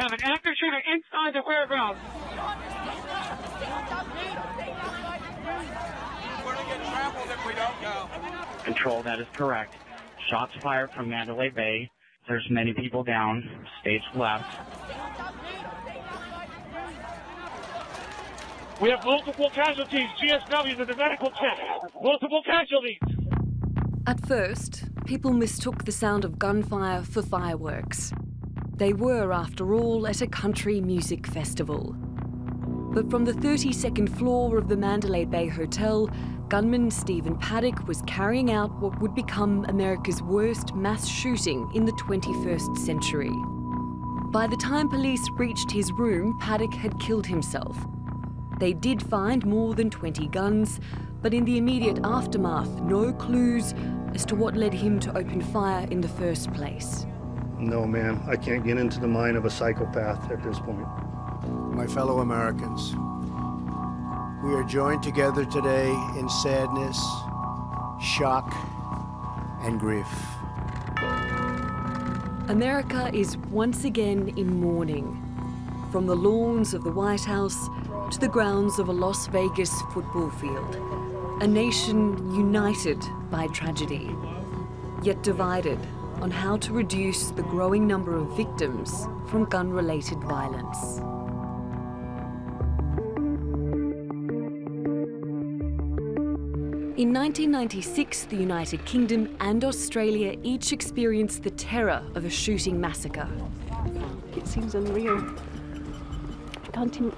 have an active shooter inside the warehouse. We're going to get trampled if we don't go. Control, that is correct. Shots fired from Mandalay Bay. There's many people down. Stage left. We have multiple casualties. GSW's in the medical tent. Multiple casualties. At first, people mistook the sound of gunfire for fireworks. They were, after all, at a country music festival. But from the 32nd floor of the Mandalay Bay Hotel, gunman Stephen Paddock was carrying out what would become America's worst mass shooting in the 21st century. By the time police reached his room, Paddock had killed himself. They did find more than 20 guns, but in the immediate aftermath, no clues as to what led him to open fire in the first place. No, man, I can't get into the mind of a psychopath at this point. My fellow Americans, we are joined together today in sadness, shock, and grief. America is once again in mourning. From the lawns of the White House to the grounds of a Las Vegas football field. A nation united by tragedy, yet divided on how to reduce the growing number of victims from gun-related violence. In 1996, the United Kingdom and Australia each experienced the terror of a shooting massacre. It seems unreal. I can't even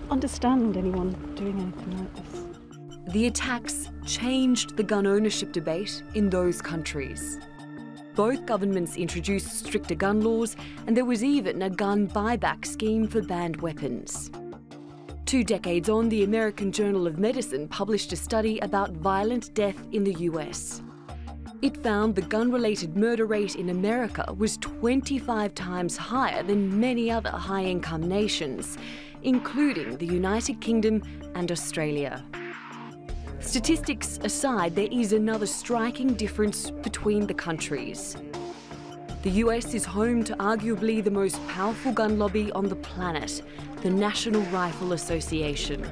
understand anyone doing anything like this. The attacks changed the gun ownership debate in those countries. Both governments introduced stricter gun laws, and there was even a gun buyback scheme for banned weapons. 2 decades on, the American Journal of Medicine published a study about violent death in the US. It found the gun-related murder rate in America was 25 times higher than many other high-income nations, including the United Kingdom and Australia. Statistics aside, there is another striking difference between the countries. The US is home to arguably the most powerful gun lobby on the planet, the National Rifle Association.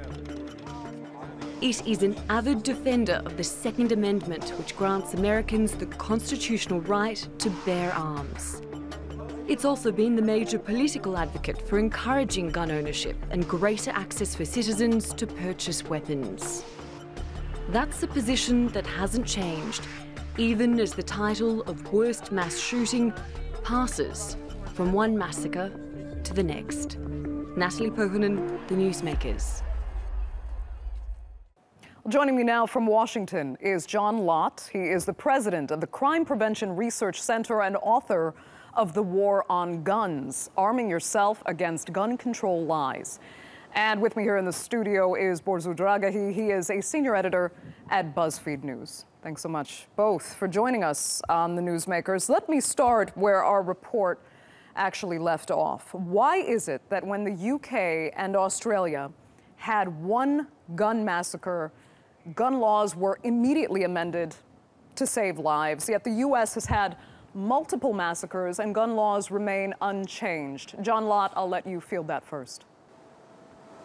It is an avid defender of the Second Amendment, which grants Americans the constitutional right to bear arms. It's also been the major political advocate for encouraging gun ownership and greater access for citizens to purchase weapons. That's a position that hasn't changed, even as the title of worst mass shooting passes from one massacre to the next. Natalie Pohonen, The Newsmakers. Joining me now from Washington is John Lott. He is the president of the Crime Prevention Research Center and author of The War on Guns, Arming Yourself Against Gun Control Lies. And with me here in the studio is Borzu Dragahi. He is a senior editor at BuzzFeed News. Thanks so much, both, for joining us on The Newsmakers. Let me start where our report actually left off. Why is it that when the UK and Australia had one gun massacre, gun laws were immediately amended to save lives, yet the US has had multiple massacres and gun laws remain unchanged? John Lott, I'll let you field that first.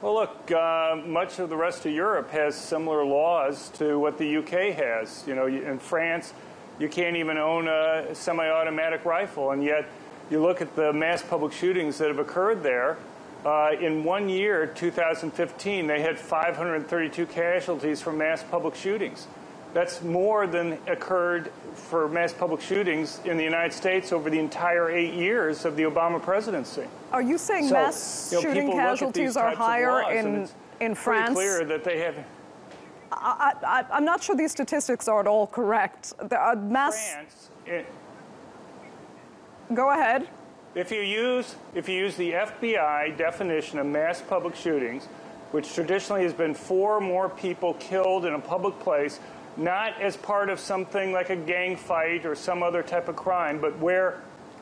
Well, look, much of the rest of Europe has similar laws to what the UK has. You know, in France, you can't even own a semi-automatic rifle, and yet you look at the mass public shootings that have occurred there. In 1 year, 2015, they had 532 casualties from mass public shootings. That's more than occurred for mass public shootings in the United States over the entire 8 years of the Obama presidency. Are you saying mass shooting casualties are higher in France? It's pretty clear that they have. I'm not sure these statistics are at all correct. France, Go ahead. If you use the FBI definition of mass public shootings, which traditionally has been 4 or more people killed in a public place, not as part of something like a gang fight or some other type of crime, but where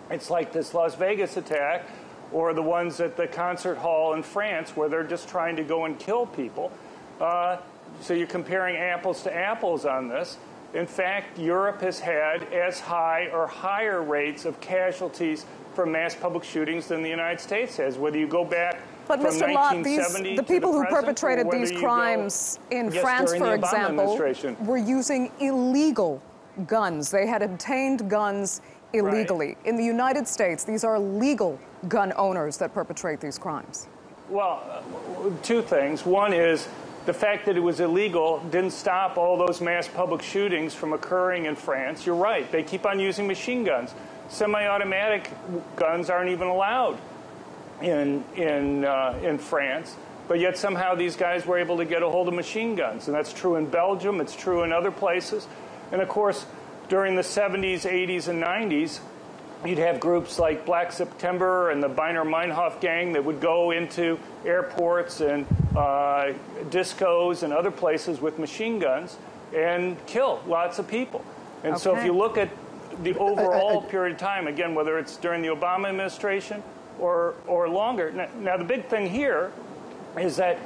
it's like this Las Vegas attack or the ones at the concert hall in France where they're just trying to go and kill people. So you're comparing apples to apples on this. In fact, Europe has had as high or higher rates of casualties from mass public shootings than the United States has. Whether you go back but from Mr. Lott, the people who perpetrated these crimes in France, for example, were using illegal guns. They had obtained guns illegally. Right. In the United States, these are legal gun owners that perpetrate these crimes. Well, two things. One is the fact that it was illegal didn't stop all those mass public shootings from occurring in France. You're right. They keep on using machine guns. Semi-automatic guns aren't even allowed in France, but yet somehow these guys were able to get a hold of machine guns, and that's true in Belgium, it's true in other places. And of course, during the 70s, 80s, and 90s, you'd have groups like Black September and the Biner Meinhof gang that would go into airports and discos and other places with machine guns and kill lots of people. And so if you look at the overall period of time, again, whether it's during the Obama administration or longer. Now, the big thing here is that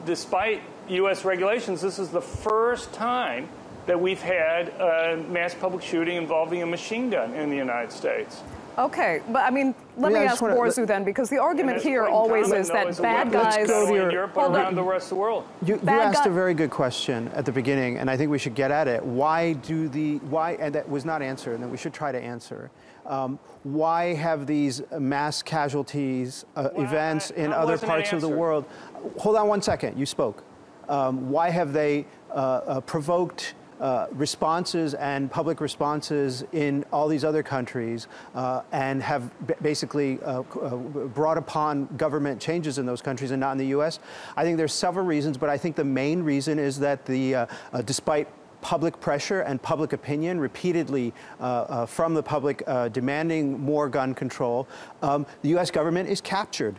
despite U.S. regulations, this is the first time that we've had a mass public shooting involving a machine gun in the United States. Okay, but I mean, let me ask Borzu then, because the argument here always is that bad guys go to Europe or around the rest of the world. You asked a very good question at the beginning, and I think we should get at it. And that was not answered, and that we should try to answer. Why have these mass casualties events in other parts of the world? Hold on one second. You spoke. Why have they provoked responses and public responses in all these other countries and have basically brought upon government changes in those countries and not in the U.S.? I think there's several reasons, but I think the main reason is that despite public pressure and public opinion repeatedly from the public demanding more gun control, the U.S. government is captured.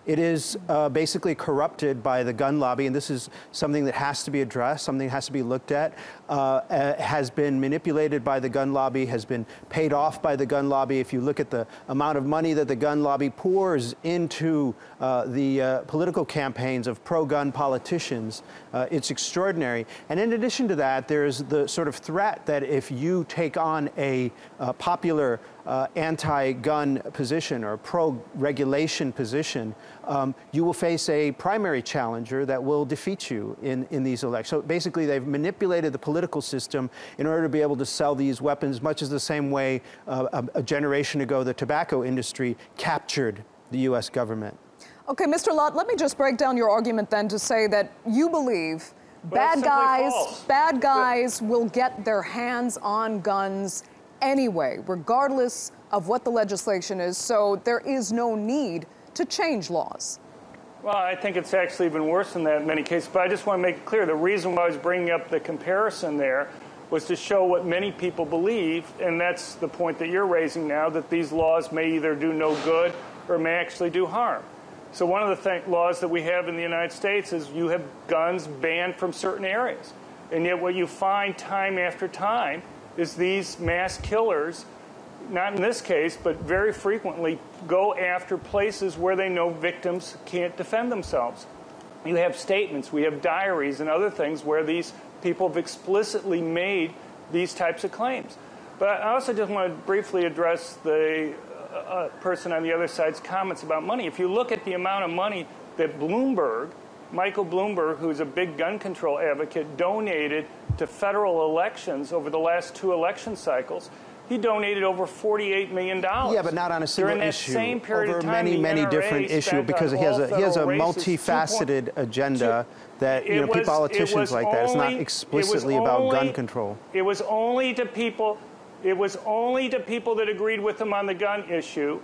It is basically corrupted by the gun lobby, and this is something that has to be addressed, something that has to be looked at, has been manipulated by the gun lobby, has been paid off by the gun lobby. If you look at the amount of money that the gun lobby pours into the political campaigns of pro-gun politicians, it's extraordinary. And in addition to that, there's the sort of threat that if you take on a popular anti-gun position or pro-regulation position, you will face a primary challenger that will defeat you in these elections. So basically, they've manipulated the political system in order to be able to sell these weapons, much as the same way a generation ago the tobacco industry captured the U.S. government. Okay, Mr. Lott, let me just break down your argument then to say that you believe bad guys will get their hands on guns anyway, regardless of what the legislation is, so there is no need to change laws. Well, I think it's actually even worse than that in many cases, but I just want to make it clear, the reason why I was bringing up the comparison there was to show what many people believe, and that's the point that you're raising now, that these laws may either do no good or may actually do harm. So one of the laws that we have in the United States is you have guns banned from certain areas, and yet what you find time after time is these mass killers, not in this case, but very frequently, go after places where they know victims can't defend themselves. You have statements, we have diaries and other things where these people have explicitly made these types of claims. But I also just want to briefly address the person on the other side's comments about money. If you look at the amount of money that Michael Bloomberg, who's a big gun control advocate, donated to federal elections over the last 2 election cycles, he donated over $48 million. Yeah, but not on a single during that issue. Same period over of time, many different issues, because he has a multifaceted agenda that politicians like that. It's not explicitly about gun control. It was only to people. It was only to people that agreed with him on the gun issue.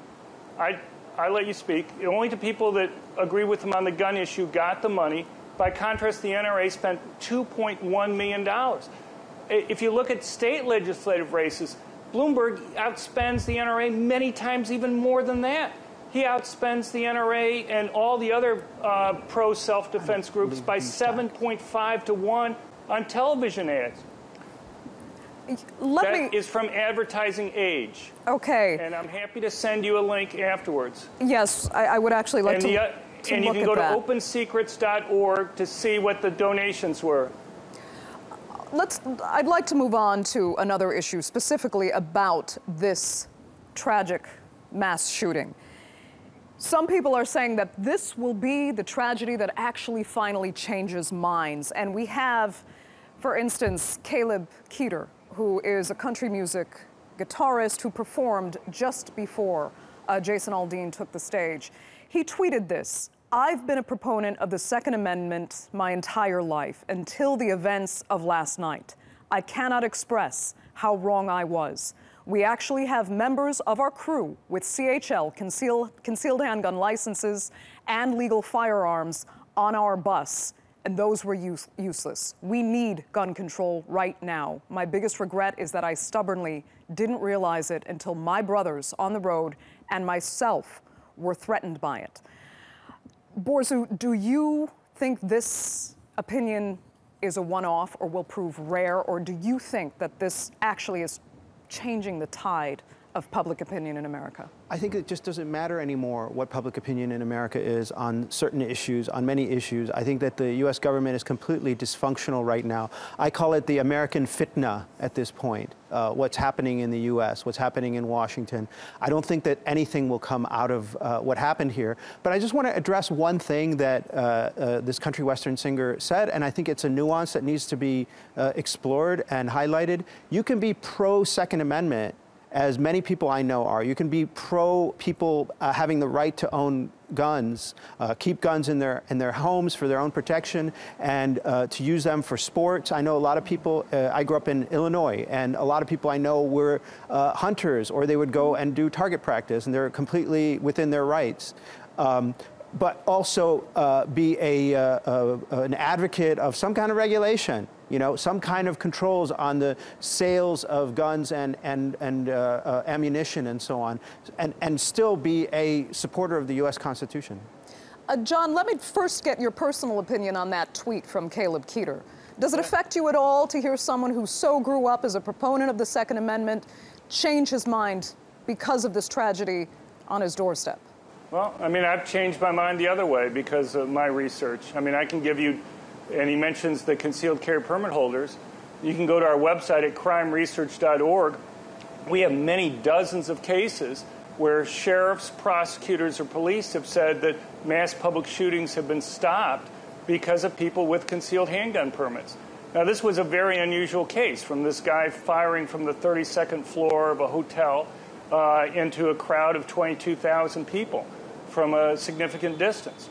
I let you speak. Only to people that agree with him on the gun issue got the money. By contrast, the NRA spent $2.1 million. If you look at state legislative races, Bloomberg outspends the NRA many times even more than that. He outspends the NRA and all the other pro-self-defense groups by 7.5 to 1 on television ads. That is from Advertising Age. Okay. And I'm happy to send you a link afterwards. Yes, I would actually like to and you can go to opensecrets.org to see what the donations were. I'd like to move on to another issue, specifically about this tragic mass shooting. Some people are saying that this will be the tragedy that actually finally changes minds. And we have, for instance, Caleb Keeter, who is a country music guitarist who performed just before Jason Aldean took the stage. He tweeted this: "I've been a proponent of the Second Amendment my entire life until the events of last night. I cannot express how wrong I was. We actually have members of our crew with CHL, concealed handgun licenses, and legal firearms on our bus, and those were useless. We need gun control right now. My biggest regret is that I stubbornly didn't realize it until my brothers on the road and myself were threatened by it." Borzu, do you think this opinion is a one-off or will prove rare, or do you think that this actually is changing the tide of public opinion in America? I think it just doesn't matter anymore what public opinion in America is on certain issues, on many issues. I think that the U.S. government is completely dysfunctional right now. I call it the American fitna at this point, what's happening in the U.S., what's happening in Washington. I don't think that anything will come out of what happened here. But I just want to address one thing that this country western singer said, and I think it's a nuance that needs to be explored and highlighted. You can be pro-Second Amendment, as many people I know are. You can be pro people having the right to own guns, keep guns in their homes for their own protection, and to use them for sports. I know a lot of people, I grew up in Illinois, and a lot of people I know were hunters, or they would go and do target practice, and they're completely within their rights. But also be an advocate of some kind of regulation, you know, some kind of controls on the sales of guns and ammunition and so on, and still be a supporter of the U.S. Constitution. John, let me first get your personal opinion on that tweet from Caleb Keeter. Does it affect you at all to hear someone who so grew up as a proponent of the Second Amendment change his mind because of this tragedy on his doorstep? Well, I mean, I've changed my mind the other way because of my research. I mean, I can give you, and he mentions the concealed carry permit holders. You can go to our website at crimeresearch.org. We have many dozens of cases where sheriffs, prosecutors, or police have said that mass public shootings have been stopped because of people with concealed handgun permits. Now, this was a very unusual case, from this guy firing from the 32nd floor of a hotel into a crowd of 22,000 people from a significant distance.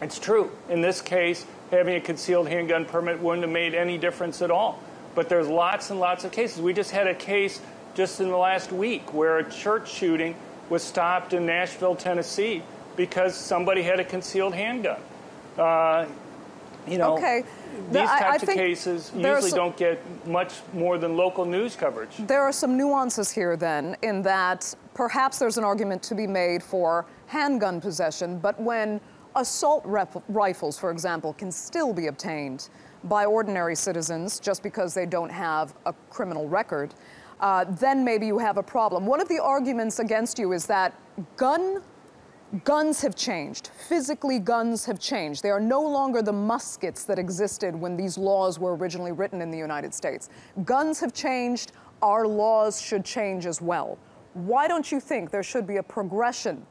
It's true. In this case, having a concealed handgun permit wouldn't have made any difference at all. But there's lots and lots of cases. We just had a case just in the last week where a church shooting was stopped in Nashville, Tennessee, because somebody had a concealed handgun. You know, okay. These types of cases usually don't get much more than local news coverage. There are some nuances here, then, in that perhaps there's an argument to be made for handgun possession, but when assault rifles, for example, can still be obtained by ordinary citizens just because they don't have a criminal record, then maybe you have a problem. One of the arguments against you is that guns have changed. Physically, guns have changed. They are no longer the muskets that existed when these laws were originally written in the United States. Guns have changed. Our laws should change as well. Why don't you think there should be a progression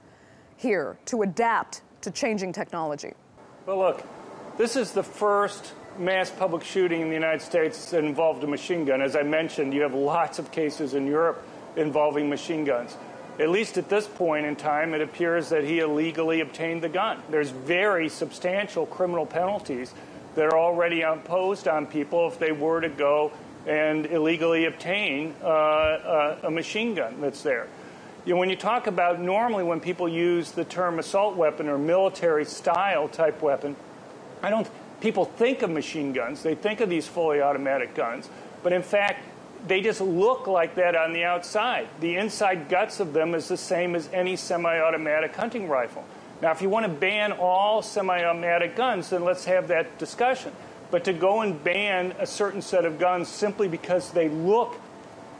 here to adapt to changing technology? Well, look, this is the first mass public shooting in the United States that involved a machine gun. As I mentioned, you have lots of cases in Europe involving machine guns. At least at this point in time, it appears that he illegally obtained the gun. There's very substantial criminal penalties that are already imposed on people if they were to go and illegally obtain a machine gun that's there. You know, when you talk about normally when people use the term assault weapon or military style type weapon, people think of machine guns. They think of these fully automatic guns. But in fact, they just look like that on the outside. The inside guts of them is the same as any semi-automatic hunting rifle. Now, if you want to ban all semi-automatic guns, then let's have that discussion. But to go and ban a certain set of guns simply because they look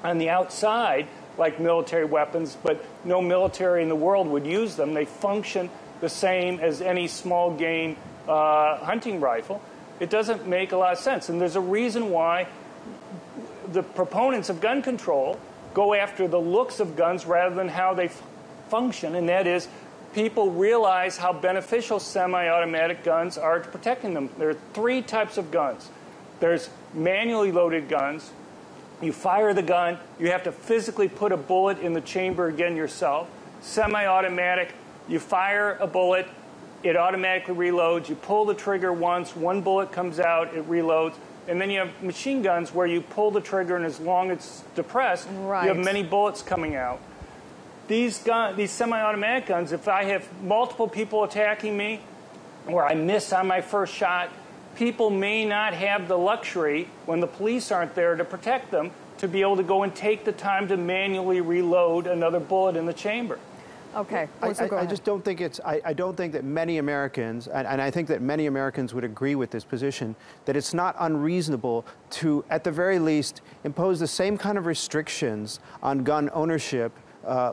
on the outside like military weapons, but no military in the world would use them, they function the same as any small game hunting rifle, it doesn't make a lot of sense. And there's a reason why the proponents of gun control go after the looks of guns rather than how they function, and that is people realize how beneficial semi-automatic guns are to protecting them. There are three types of guns. There's manually loaded guns. You fire the gun. You have to physically put a bullet in the chamber again yourself. Semi-automatic, you fire a bullet, it automatically reloads. You pull the trigger once, one bullet comes out, it reloads. And then you have machine guns where you pull the trigger, and as long as it's depressed, right, you have many bullets coming out. These semi-automatic guns, if I have multiple people attacking me, or I miss on my first shot, people may not have the luxury, when the police aren't there to protect them, to be able to go and take the time to manually reload another bullet in the chamber. Okay. I just don't think it's, I don't think that many Americans, and I think that many Americans would agree with this position, that it's not unreasonable to, at the very least, impose the same kind of restrictions on gun ownership,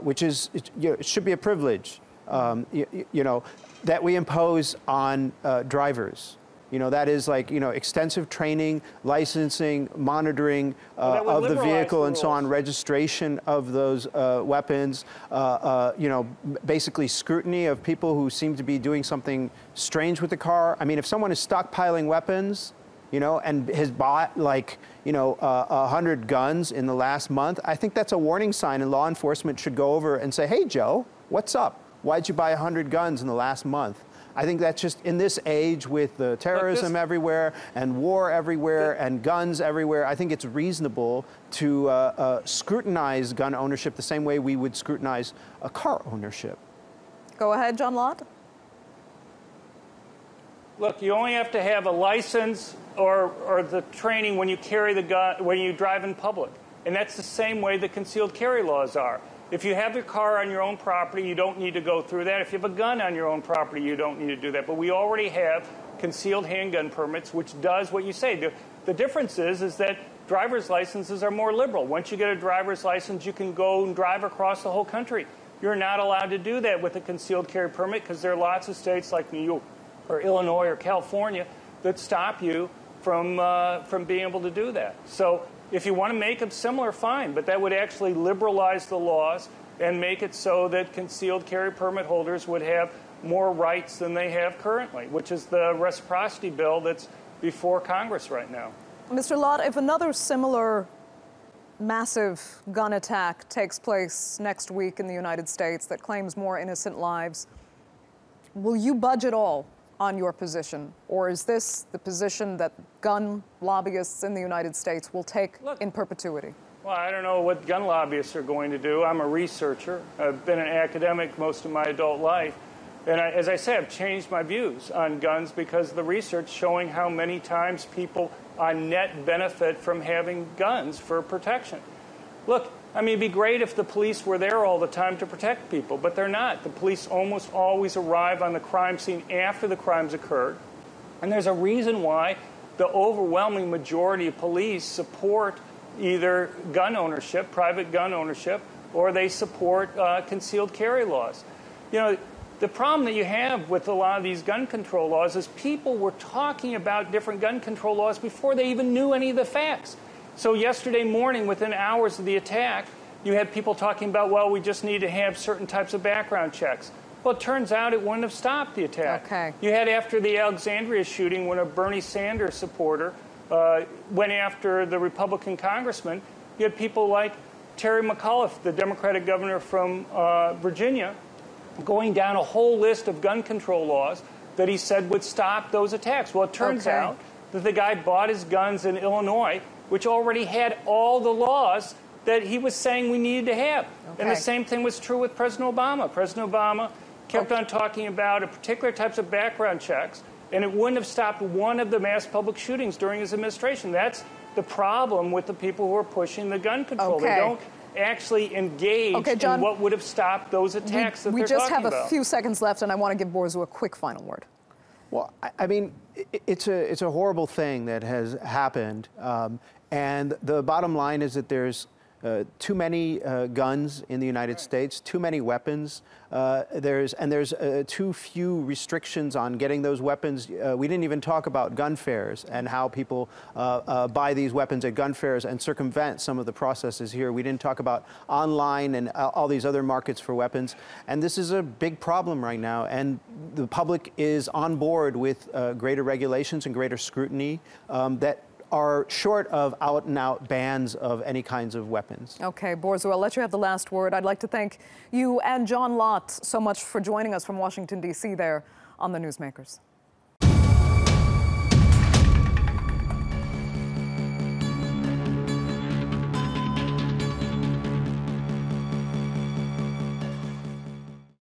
which is, it should be a privilege, that we impose on drivers. That is like, extensive training, licensing, monitoring of the vehicle and so on, registration of those weapons, basically scrutiny of people who seem to be doing something strange with the car. I mean, if someone is stockpiling weapons, and has bought like, 100 guns in the last month, I think that's a warning sign, and law enforcement should go over and say, hey, Joe, what's up? Why'd you buy 100 guns in the last month? I think that's just, in this age with the terrorism everywhere and war everywhere and guns everywhere, I think it's reasonable to scrutinize gun ownership the same way we would scrutinize a car ownership. Go ahead, John Lott. Look, you only have to have a license or the training when you carry the gun, when you drive in public. And that's the same way the concealed carry laws are. If you have your car on your own property, you don't need to go through that. If you have a gun on your own property, you don't need to do that. But we already have concealed handgun permits, which does what you say. The difference is that driver's licenses are more liberal. Once you get a driver's license, you can go and drive across the whole country. You're not allowed to do that with a concealed carry permit because there are lots of states like New York or Illinois or California that stop you from being able to do that. So if you want to make them similar, fine, but that would actually liberalize the laws and make it so that concealed carry permit holders would have more rights than they have currently, which is the reciprocity bill that's before Congress right now. Mr. Lott, if another similar massive gun attack takes place next week in the United States that claims more innocent lives, will you budge at all on your position? Or is this the position that gun lobbyists in the United States will take in perpetuity? Well, I don't know what gun lobbyists are going to do. I'm a researcher. I've been an academic most of my adult life. And as I say, I've changed my views on guns because of the research showing how many times people on net benefit from having guns for protection. Look, I mean, it'd be great if the police were there all the time to protect people, but they're not. The police almost always arrive on the crime scene after the crimes occurred. And there's a reason why the overwhelming majority of police support either gun ownership, private gun ownership, or they support concealed carry laws. The problem that you have with a lot of these gun control laws is people were talking about different gun control laws before they even knew any of the facts. So yesterday morning, within hours of the attack, you had people talking about, well, we just need to have certain types of background checks. Well, it turns out it wouldn't have stopped the attack. Okay. You had after the Alexandria shooting when a Bernie Sanders supporter went after the Republican congressman, you had people like Terry McAuliffe, the Democratic governor from Virginia, going down a whole list of gun control laws that he said would stop those attacks. Well, it turns out that the guy bought his guns in Illinois, which already had all the laws that he was saying we needed to have. And the same thing was true with President Obama. President Obama kept on talking about a particular types of background checks, and it wouldn't have stopped one of the mass public shootings during his administration. That's the problem with the people who are pushing the gun control. They don't actually engage in what would have stopped those attacks that they're talking about. We just have a few seconds left, and I want to give Borzu a quick final word. Well, I mean, it's a horrible thing that has happened, and the bottom line is that there's too many guns in the United States, too many weapons. There's too few restrictions on getting those weapons. We didn't even talk about gun fairs and how people buy these weapons at gun fairs and circumvent some of the processes here. We didn't talk about online and all these other markets for weapons. And this is a big problem right now. And the public is on board with greater regulations and greater scrutiny that are short of out-and-out bans of any kinds of weapons. Okay, Borzo, I'll let you have the last word. I'd like to thank you and John Lott so much for joining us from Washington, D.C. there on the Newsmakers.